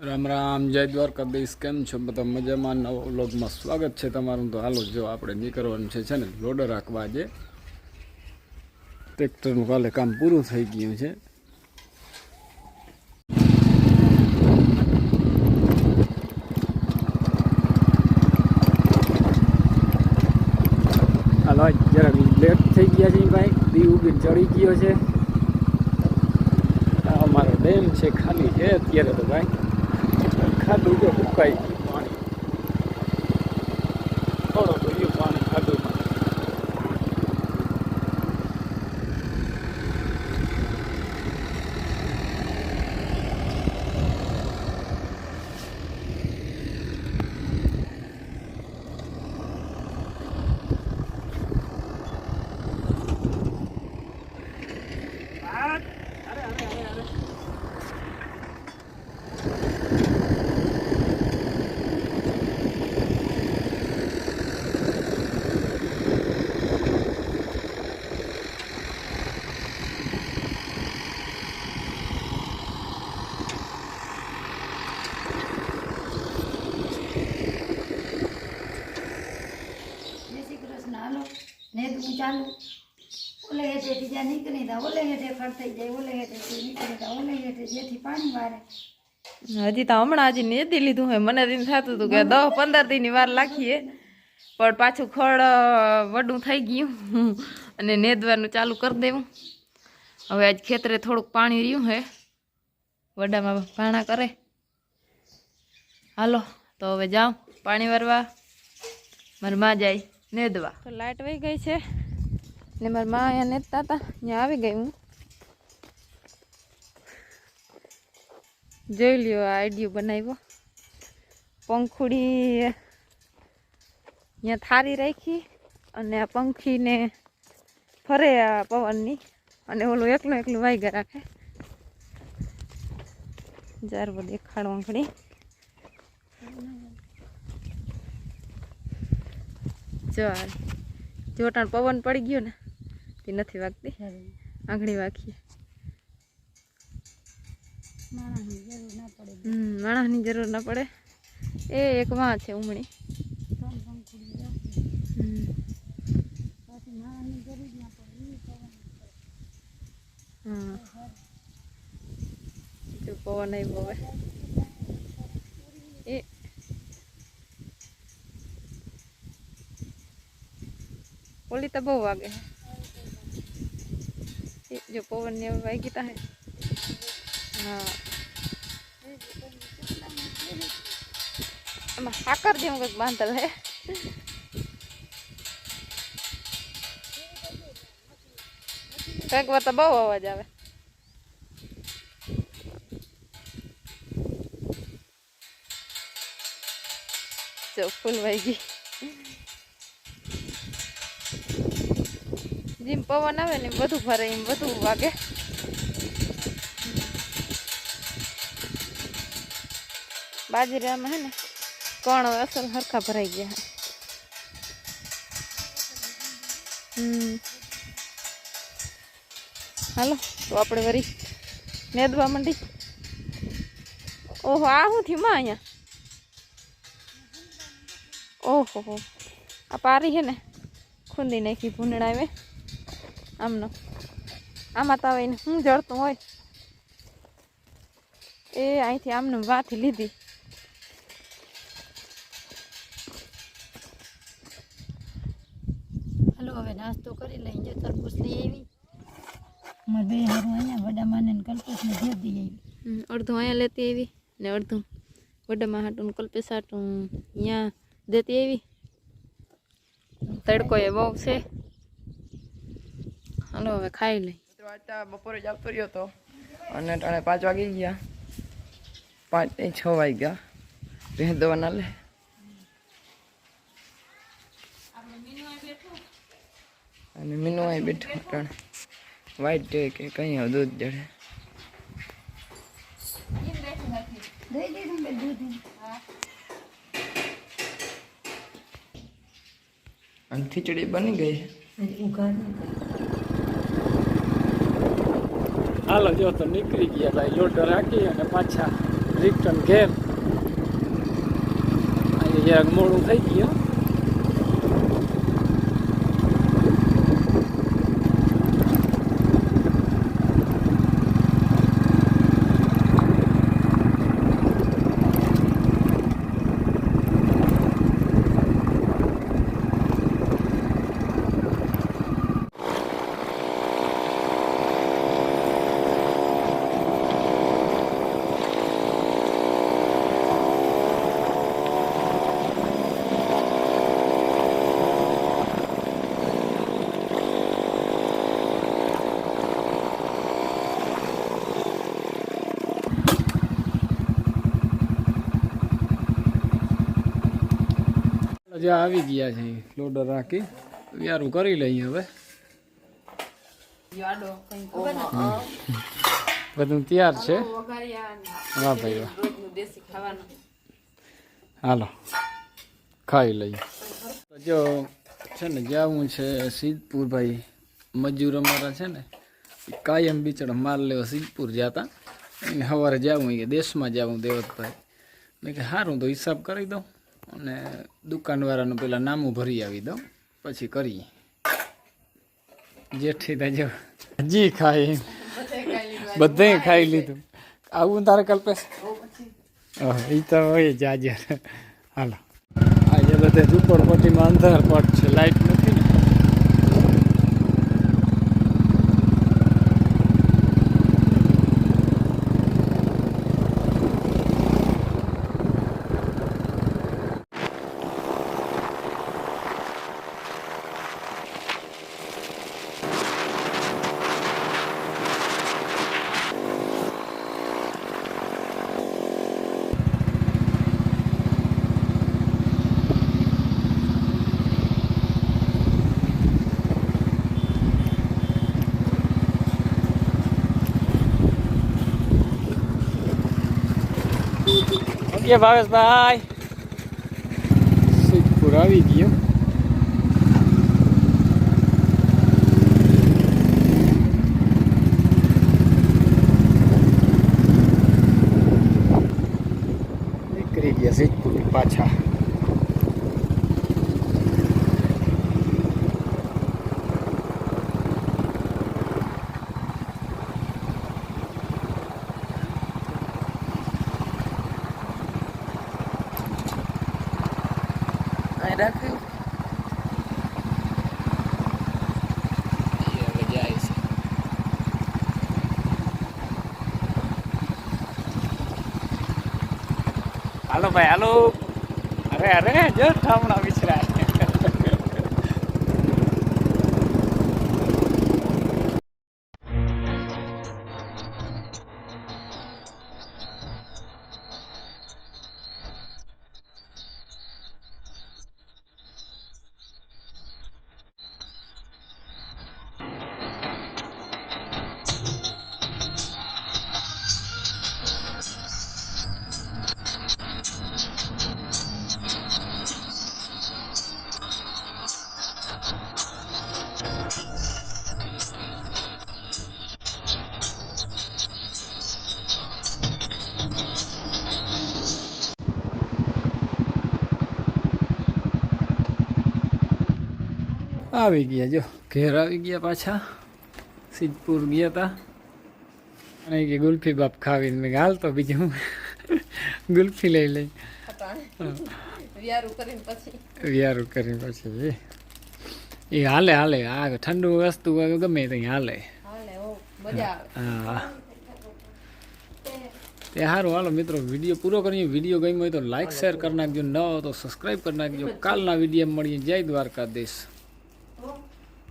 રામ રામ, જય દ્વારકાધીશ. કેમ છો બધા? મજામાં? નવા વ્લોગમાં સ્વાગત છે તમારું. તો હાલો, જો આપણે નીકળવાનું છે ને લોડર રાખવા. આજે ટ્રેક્ટરનું કાલે કામ પૂરું થઈ ગયું છે. હાલો, જરાક લેટ થઈ ગયા છે ભાઈ. દી ઉગીને ચડી ગયો છે. અમારો ડેમ છે, ખાલી છે અત્યારે તો ભાઈ. ખાધું તો ફૂંકાઈ ગયું પાણી, થોડો જોયું પાણી ખાધું. ચાલુ ઓલે હેઠે બીજા નીકળી તા ઓલે હેઠે ખડ થઈ જાય, ઓલે હેઠે નીકળી તા ઓલે હેઠે જેથી પાણી વારે. હજી તો હમણાં હજી નેદી લીધું હોય. મને દિન થતું હતું કે 10-15 દિનની વાર લાખીએ, પણ પાછું ખડ વડું થઈ ગયું અને નેદવાનું ચાલુ કરી દેવું. હવે આજ ખેતરે થોડુંક પાણી રહ્યું હે, વડામાં ભાણા કરે. હાલો તો હવે જાઉં પાણી વારવા. મારી માં જાય નેદવા. તો લાઇટ વહી ગઈ છે ને મારી માં અહીંયા નેદતા હતા, અહીંયા આવી ગઈ હું. જોઈ લ્યો, આ આઈડિયો બનાવ્યો. પંખુડી અહીંયા થારી રાખી અને આ પંખીને ફરે આ પવનની, અને ઓલું એકલું એકલું વાગ્યા રાખે. જારવો દેખાડો આંગળી. જોટાણ પવન પડી ગયો ને તે નથી વાગતી, આંગળી વાગીએ. માણસની જરૂર ના પડે. એ એક વાં છે ઉમણી. હા, જો પવન આવ્યો હવે. એ ઓલી તો બહુ વાગે. જો પવન ને વાગી તા હે. હા, એમાં સાકર જેવું કંઈક બાંધેલ હે. કંઈક વાર તો બહુ અવાજ આવે. જો ફૂલ વાગી. જેમ પવન આવે ને બધું ફરે, એમ બધું વાગે. બાજરામાં હે ને કણ અસલ હરખા ભરાઈ ગયા. હાલો તો આપણે વળી નેદવા માંડી. ઓહો, આ શું થયું માં અહીંયા? ઓહો, આ પારી છે ને ખૂંદી નાખી ભૂંડણા આવે આમનો. આમાં તો આવે શું જળતું હોય. એ અહીંથી આમને વાથી લીધી. હાલો હવે નાસ્તો કરી લઈ. જો તરબૂચ લઈ આવી. મારે બે હારું અહીંયા વડામાને કલ્પેશને ભેર દઈ આવી. અડધું અહીંયા લેતી આવી ને અડધું વડામાં હાટું કલ્પેશ હાટું અહીંયા દેતી આવી. તડકો એ બહુ છે. હાલો હવે ખાઈ લઈ. બપોરે જ આવતો રહ્યો હતો અને ટાણે 5 વાગી ગયા. 5-6 વાગ્યા. ભેંસ દવા ના લે. અને મીનુ અહીં બેઠો ટાણે વાઈટ જોઈએ કે કઈ હવે દૂધ જડે. દઈ દીધું બે દૂધ. અને ખીચડી બની ગઈ છે. હાલો, જો તો નીકળી ગયા ભાઈ. લોડર રાખી અને પાછા રિટર્ન ઘેર. આજે જરાક મોડું થઈ ગયું. જે આવી ગયા છે લોડર રાખી વ્યારું કરી લઈએ હવે. બધું તૈયાર છે. વાહ ભાઈ વાહ. હાલો ખાઈ લઈએ. જો છે ને જવું છે સિદ્ધપુર. ભાઈ મજૂર અમારા છે ને કાયમ બિચારા માલ લેવા સિદ્ધપુર જતા. એને સવારે જવું કે દેશમાં જવું દેવતભાઈ. મેં કે સારું તો હિસાબ કરી દઉં અને દુકાનવાળાનું પેલા નામું ભરી આવી દઉં પછી કરીએ. જેઠી જો હજી ખાઈ બધે ખાઈ લીધું. આવું તારે કલ્પેશ? એ તો હોય જ આજે. હાલો આજે બધે ઝૂંપડપટ્ટીમાં અંધાર પડ છે, લાઇટ નથી ને. ઓકે ભાવેશભાઈ, સિદ્ધપુર આવી ગયો. નીકળી ગયા સિદ્ધપુર પાછા. રાખ્યું જાય છે. હાલો ભાઈ હાલો. અરે અરે જો ઠામણા વિચરાય. આવી ગયા જો ઘેર આવી ગયા પાછા. સિદ્ધપુર ગયા હતા અને કે ગુલ્ફી બાપ ખાવીને મેં હાલ તો બીજું હું ગુલ્ફી લઈ લઈ વ્યારું કરીને પછી એ હાલે હાલે. આ ઠંડુ વસ્તુ ગમે ત્યાં હાલે. હા તે સારું. હાલો મિત્રો, વિડીયો પૂરો કરીએ. વિડીયો ગમ્યો હોય તો લાઈક શેર કરી નાખજો, ન હોય તો સબસ્ક્રાઈબ કરી નાખજો. કાલના વિડીયો મળીએ. જય દ્વારકાધીશ.